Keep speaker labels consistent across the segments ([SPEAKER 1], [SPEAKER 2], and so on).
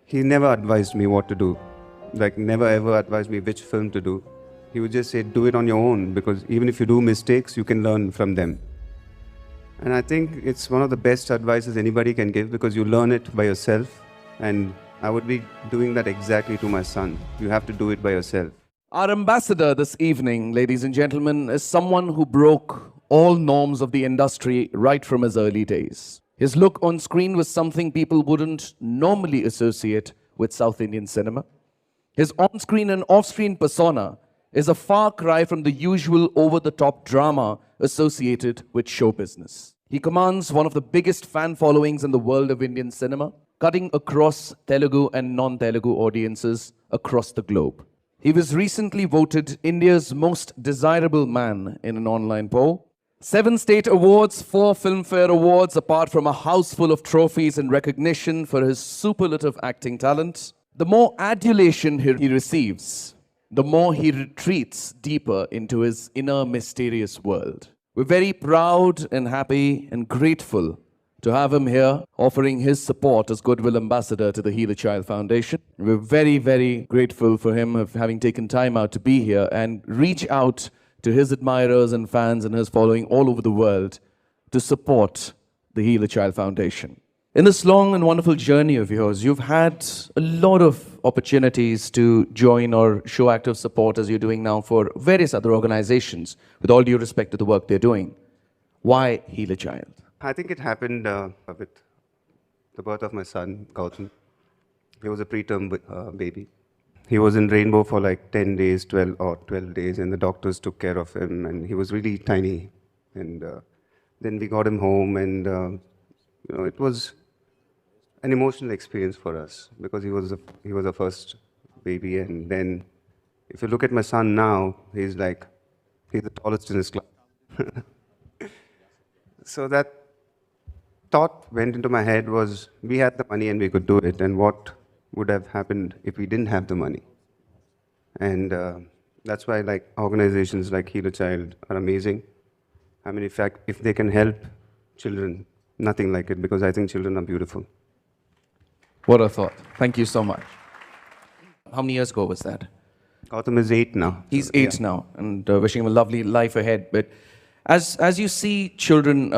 [SPEAKER 1] He never advised me what to do. Like, never ever advised me which film to do. He would just say, do it on your own, because even if you do mistakes, you can learn from them. And I think it's one of the best advices anybody can give, because you learn it by yourself. And I would be doing that exactly to my son. You have to do it by yourself.
[SPEAKER 2] Our ambassador this evening, ladies and gentlemen, is someone who broke all norms of the industry right from his early days. His look on screen was something people wouldn't normally associate with South Indian cinema. His on-screen and off-screen persona is a far cry from the usual over-the-top drama associated with show business. He commands one of the biggest fan followings in the world of Indian cinema, cutting across Telugu and non-Telugu audiences across the globe. He was recently voted India's most desirable man in an online poll. 7 state awards, 4 Filmfare awards, apart from a house full of trophies and recognition for his superlative acting talent. The more adulation he receives, the more he retreats deeper into his inner mysterious world. We're very proud and happy and grateful to have him here, offering his support as Goodwill Ambassador to the Heal a Child Foundation. We're very, very grateful for him of having taken time out to be here and reach out to his admirers and fans and his following all over the world to support the Heal a Child Foundation. In this long and wonderful journey of yours, you've had a lot of opportunities to join or show active support, as you're doing now, for various other organizations, with all due respect to the work they're doing. Why Heal a Child?
[SPEAKER 1] I think it happened with the birth of my son, Gautam. He was a preterm baby. He was in Rainbow for like 10 days, 12 days, and the doctors took care of him, and he was really tiny. And then we got him home, and it was an emotional experience for us, because he was a first baby. And then, if you look at my son now, he's the tallest in his class. So that thought went into my head was, we had the money and we could do it, and what would have happened if we didn't have the money? And that's why organizations like Heal a Child are amazing. I mean, in fact, if they can help children, nothing like it, because I think children are beautiful.
[SPEAKER 2] What a thought. Thank you so much. How many years ago was that?
[SPEAKER 1] Gautam is 8 now.
[SPEAKER 2] He's 8 now, and wishing him a lovely life ahead. But as you see children,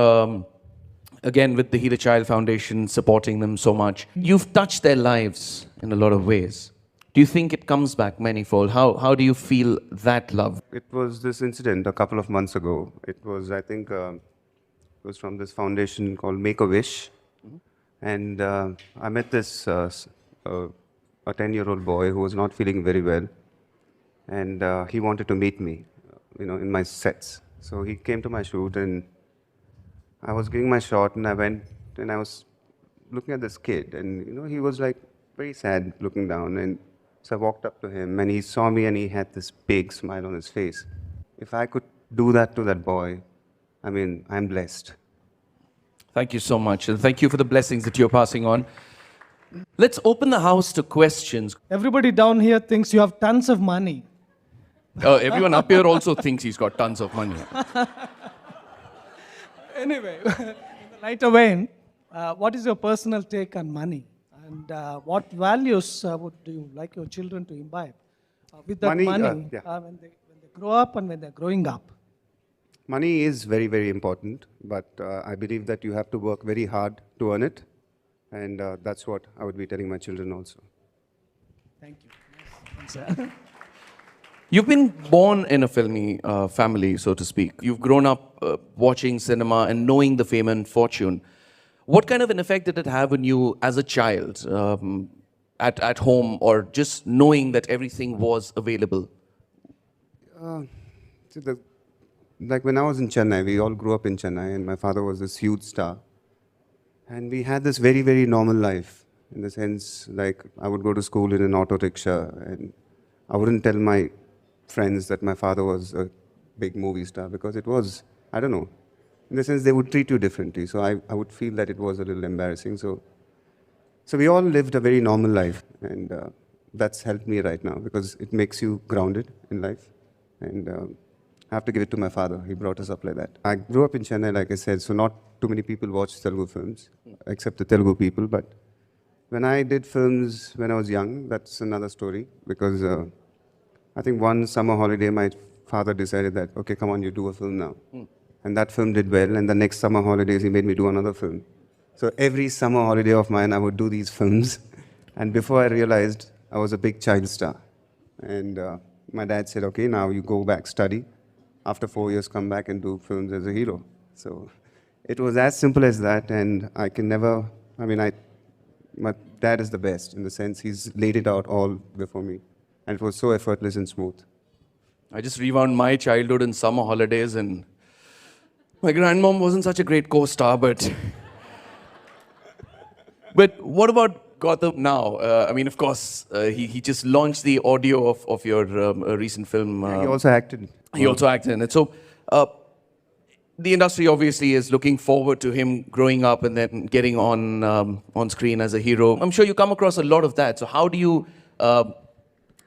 [SPEAKER 2] again, with the Heal a Child Foundation supporting them so much, you've touched their lives in a lot of ways. Do you think it comes back manifold? How do you feel that love?
[SPEAKER 1] It was this incident a couple of months ago. It was, I think, it was from this foundation called Make-A-Wish. And I met this a 10-year-old boy who was not feeling very well. And he wanted to meet me, in my sets. So he came to my shoot, and I was giving my shot, and I went, and I was looking at this kid, and he was very sad, looking down. And so I walked up to him, and he saw me, and he had this big smile on his face. If I could do that to that boy, I mean, I'm blessed.
[SPEAKER 2] Thank you so much, and thank you for the blessings that you're passing on. Let's open the house to questions.
[SPEAKER 3] Everybody down here thinks you have tons of money.
[SPEAKER 2] Everyone up here also thinks he's got tons of money.
[SPEAKER 3] Anyway, in the lighter vein, what is your personal take on money? And what values do you like your children to imbibe with that money when they grow up and when they're growing up?
[SPEAKER 1] Money is very, very important, but I believe that you have to work very hard to earn it. And that's what I would be telling my children also.
[SPEAKER 3] Thank you. Thanks,
[SPEAKER 2] You've been born in a filmy family, so to speak. You've grown up watching cinema and knowing the fame and fortune. What kind of an effect did it have on you as a child, at home, or just knowing that everything was available?
[SPEAKER 1] Like when I was in Chennai, we all grew up in Chennai, and my father was this huge star. And we had this very, very normal life, in the sense, I would go to school in an auto rickshaw, and I wouldn't tell my friends that my father was a big movie star, because it was, I don't know, in the sense they would treat you differently. So I would feel that it was a little embarrassing. So we all lived a very normal life, and that's helped me right now, because it makes you grounded in life. And I have to give it to my father. He brought us up like that. I grew up in Chennai, like I said, so not too many people watch Telugu films, except the Telugu people. But When I did films when I was young, that's another story because I think one summer holiday, my father decided that, okay, come on, you do a film now. And that film did well, and the next summer holidays, he made me do another film. So every summer holiday of mine, I would do these films. And before I realized, I was a big child star. And my dad said, okay, now you go back, study. After 4 years, come back and do films as a hero. So it was as simple as that, and I can never, my dad is the best in the sense he's laid it out all before me. And it was so effortless and smooth.
[SPEAKER 2] I just rewound my childhood in summer holidays, and my grandmom wasn't such a great co-star, but what about Gautam now? Of course, he just launched the audio of your recent film.
[SPEAKER 1] He also acted.
[SPEAKER 2] He also acted in it. So the industry obviously is looking forward to him growing up and then getting on screen as a hero. I'm sure you come across a lot of that. So how do you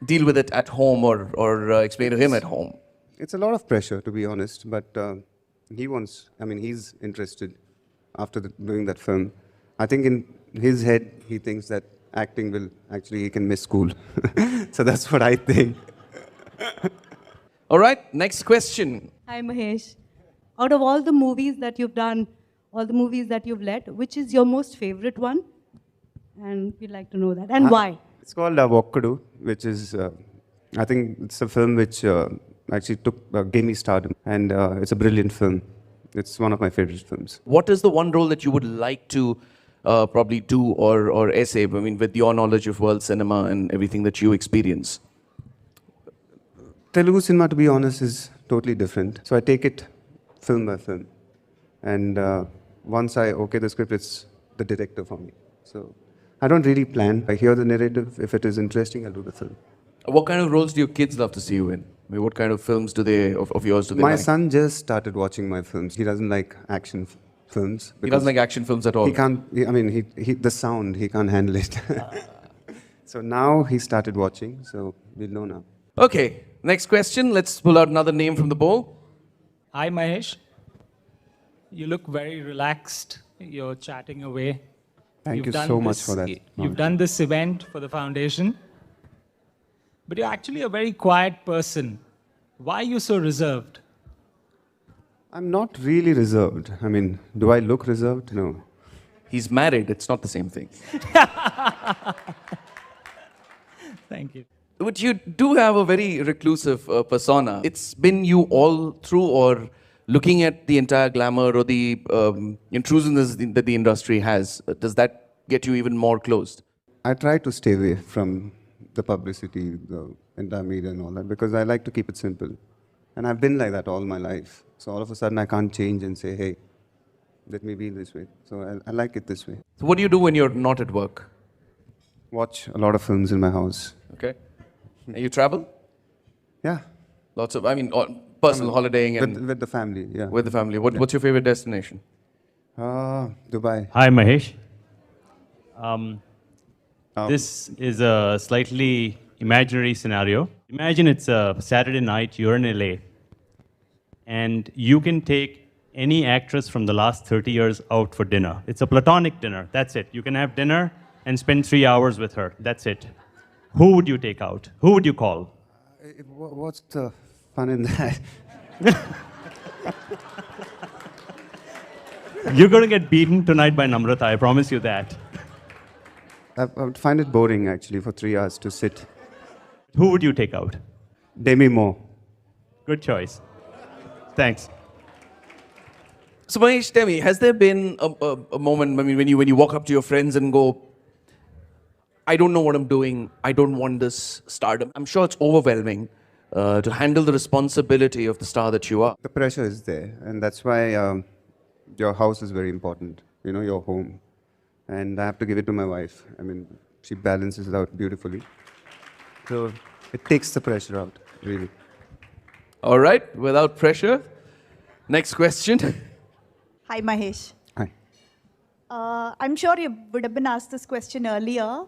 [SPEAKER 2] deal with it at home or explain to him at home?
[SPEAKER 1] It's a lot of pressure, to be honest, but he's interested after doing that film. I think in his head, he thinks that acting he can miss school. So that's what I think.
[SPEAKER 2] All right, next question.
[SPEAKER 4] Hi, Mahesh. Out of all the movies that you've done, all the movies that you've led, which is your most favorite one? And we'd like to know that. And why?
[SPEAKER 1] It's called Vokkadu, which is, I think it's a film which actually gave me stardom. And it's a brilliant film. It's one of my favorite films.
[SPEAKER 2] What is the one role that you would like to probably do or essay, with your knowledge of world cinema and everything that you experience?
[SPEAKER 1] Telugu cinema, to be honest, is totally different. So I take it film by film. And once I okay the script, it's the director for me. So I don't really plan. I hear the narrative. If it is interesting, I'll do the film.
[SPEAKER 2] What kind of roles do your kids love to see you in? What kind of films of yours do they
[SPEAKER 1] My
[SPEAKER 2] like?
[SPEAKER 1] son just started watching my films. He doesn't like action films.
[SPEAKER 2] He doesn't like action films at all?
[SPEAKER 1] He can't, the sound, he can't handle it. So now he started watching, so we'll know now.
[SPEAKER 2] Okay, next question. Let's pull out another name from the bowl.
[SPEAKER 5] Hi, Mahesh. You look very relaxed. You're chatting away.
[SPEAKER 1] Thank you so much for that.
[SPEAKER 5] You've done this event for the foundation, but you're actually a very quiet person. Why are you so reserved?
[SPEAKER 1] I'm not really reserved. Do I look reserved? No.
[SPEAKER 2] He's married. It's not the same thing.
[SPEAKER 5] Thank you.
[SPEAKER 2] But you do have a very reclusive persona. It's been you all through, or looking at the entire glamour or the intrusiveness that the industry has, does that get you even more closed?
[SPEAKER 1] I try to stay away from the publicity, the entire media and all that, because I like to keep it simple. And I've been like that all my life. So all of a sudden I can't change and say, hey, let me be this way. So I like it this way.
[SPEAKER 2] So what do you do when you're not at work?
[SPEAKER 1] Watch a lot of films in my house.
[SPEAKER 2] Okay. And you travel?
[SPEAKER 1] Yeah.
[SPEAKER 2] Lots of, personal holidaying and
[SPEAKER 1] with the family, yeah.
[SPEAKER 2] with the family. What's your favorite destination?
[SPEAKER 1] Dubai.
[SPEAKER 6] Hi, Mahesh. This is a slightly imaginary scenario. Imagine it's a Saturday night, you're in LA, and you can take any actress from the last 30 years out for dinner. It's a platonic dinner, that's it. You can have dinner and spend 3 hours with her, that's it. Who would you take out? Who would you call?
[SPEAKER 1] What's the fun in that?
[SPEAKER 6] You're going to get beaten tonight by Namrata, I promise you that.
[SPEAKER 1] I would find it boring, actually, for 3 hours to sit.
[SPEAKER 6] Who would you take out?
[SPEAKER 1] Demi Moore.
[SPEAKER 6] Good choice. Thanks.
[SPEAKER 2] So Mahesh, tell me, has there been a moment, when you walk up to your friends and go, I don't know what I'm doing, I don't want this stardom. I'm sure it's overwhelming to handle the responsibility of the star that you are.
[SPEAKER 1] The pressure is there, and that's why your house is very important, your home. And I have to give it to my wife. She balances it out beautifully. So it takes the pressure out, really.
[SPEAKER 2] All right, without pressure. Next question.
[SPEAKER 7] Hi, Mahesh.
[SPEAKER 1] Hi.
[SPEAKER 7] I'm sure you would have been asked this question earlier.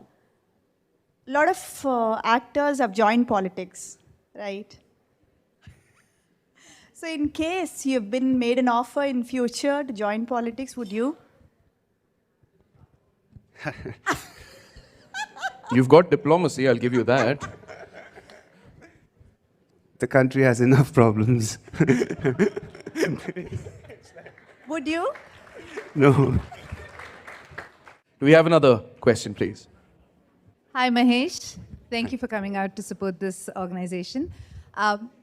[SPEAKER 7] A lot of actors have joined politics, right? So in case you've been made an offer in future to join politics, would you?
[SPEAKER 2] You've got diplomacy, I'll give you that.
[SPEAKER 1] The country has enough problems.
[SPEAKER 7] Would you?
[SPEAKER 1] No.
[SPEAKER 2] Do we have another question, please?
[SPEAKER 8] Hi, Mahesh. Thank you for coming out to support this organization.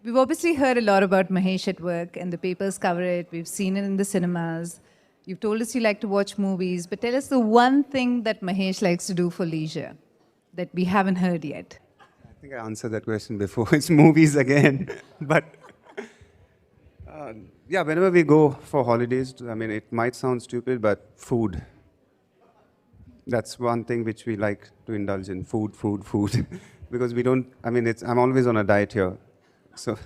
[SPEAKER 8] We've obviously heard a lot about Mahesh at work, and the papers cover it. We've seen it in the cinemas. You've told us you like to watch movies, but tell us the one thing that Mahesh likes to do for leisure that we haven't heard yet.
[SPEAKER 1] I think I answered that question before. It's movies again. But yeah, whenever we go for holidays, I mean, it might sound stupid, but food. That's one thing which we like to indulge in, food. Because we don't, I mean, I'm always on a diet here. So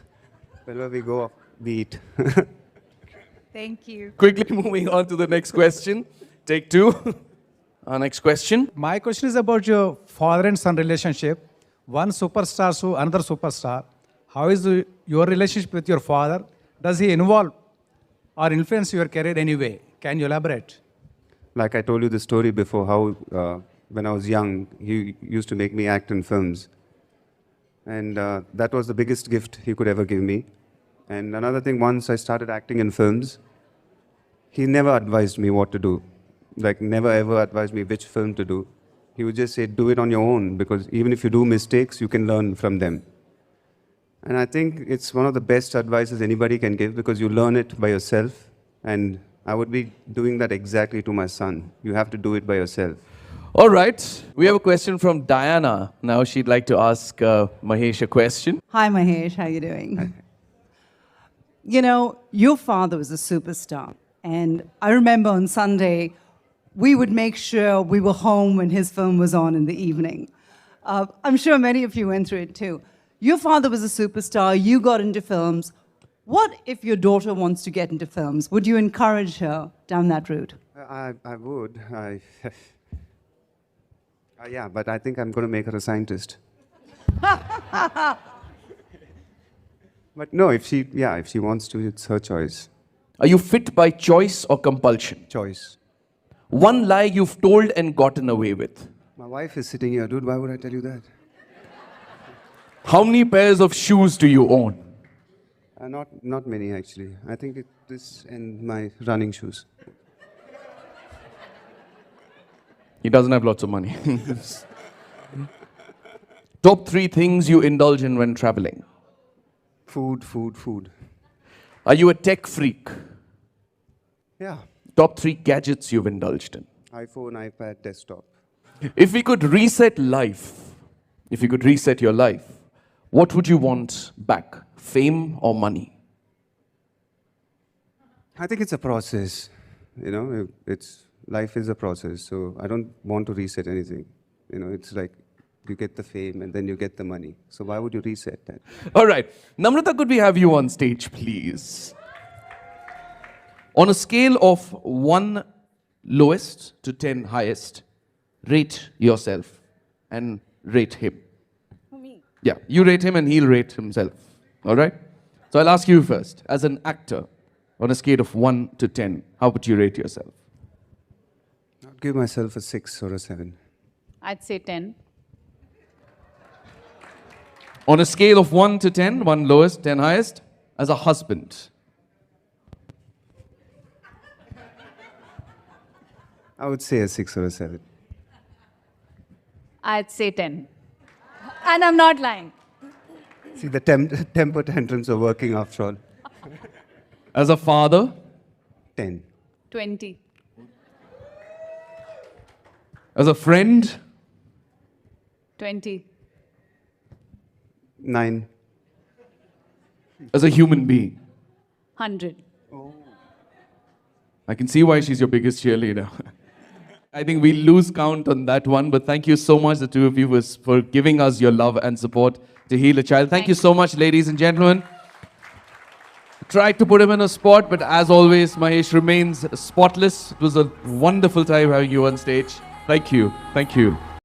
[SPEAKER 1] whenever we go, we eat.
[SPEAKER 8] Thank you.
[SPEAKER 2] Quickly moving on to the next question. Take two. Our next question.
[SPEAKER 9] My question is about your father and son relationship. One superstar to another superstar. How is your relationship with your father? Does he involve or influence your career anyway? Can you elaborate?
[SPEAKER 1] Like I told you the story before, how when I was young, he used to make me act in films. And that was the biggest gift he could ever give me. And another thing, once I started acting in films, he never advised me what to do. Like, never ever advised me which film to do. He would just say, do it on your own, because even if you do mistakes, you can learn from them. And I think it's one of the best advices anybody can give, because you learn it by yourself. And I would be doing that exactly to my son. You have to do it by yourself.
[SPEAKER 2] All right. We have a question from Diana. Now she'd like to ask Mahesh a question.
[SPEAKER 10] Hi, Mahesh. How you doing? You know, your father was a superstar. And I remember on Sunday, we would make sure we were home when his film was on in the evening. I'm sure many of you went through it too. Your father was a superstar. You got into films. What if your daughter wants to get into films? Would you encourage her down that route?
[SPEAKER 1] I would. Yeah, but I think I'm going to make her a scientist. But no, if she wants to, it's her choice.
[SPEAKER 2] Are you fit by choice or compulsion?
[SPEAKER 1] Choice.
[SPEAKER 2] One lie you've told and gotten away with.
[SPEAKER 1] My wife is sitting here, dude. Why would I tell you that?
[SPEAKER 2] How many pairs of shoes do you own?
[SPEAKER 1] Not many, actually. I think it is in my running shoes.
[SPEAKER 2] He doesn't have lots of money. Top 3 things you indulge in when traveling.
[SPEAKER 1] Food.
[SPEAKER 2] Are you a tech freak?
[SPEAKER 1] Yeah.
[SPEAKER 2] Top 3 gadgets you've indulged in.
[SPEAKER 1] iPhone, iPad, desktop.
[SPEAKER 2] If we could reset your life, what would you want back? Fame or money?
[SPEAKER 1] I think it's a process. You know, life is a process. So I don't want to reset anything. You know, it's like you get the fame and then you get the money. So why would you reset that?
[SPEAKER 2] All right. Namrata, could we have you on stage, please? On a scale of 1 lowest to 10 highest, rate yourself and rate him.
[SPEAKER 10] Me.
[SPEAKER 2] Yeah, you rate him and he'll rate himself. All right? So I'll ask you first. As an actor, on a scale of 1 to 10, how would you rate yourself?
[SPEAKER 1] I'd give myself a 6 or a 7.
[SPEAKER 10] I'd say 10.
[SPEAKER 2] On a scale of 1 to 10, 1 lowest, 10 highest, as a husband.
[SPEAKER 1] I would say a 6 or a 7.
[SPEAKER 10] I'd say 10. And I'm not lying.
[SPEAKER 1] See, the temper tantrums are working after all.
[SPEAKER 2] As a father,
[SPEAKER 1] 10.
[SPEAKER 10] 20.
[SPEAKER 2] as a friend,
[SPEAKER 10] 20.
[SPEAKER 1] 9.
[SPEAKER 2] as a human being.
[SPEAKER 10] 100.
[SPEAKER 2] I can see why she's your biggest cheerleader. I think we lose count on that one, but thank you so much, the two of you, for giving us your love and support to heal a child. Thank you so much, ladies and gentlemen. Tried to put him in a spot, but as always, Mahesh remains spotless. It was a wonderful time having you on stage. Thank you. Thank you.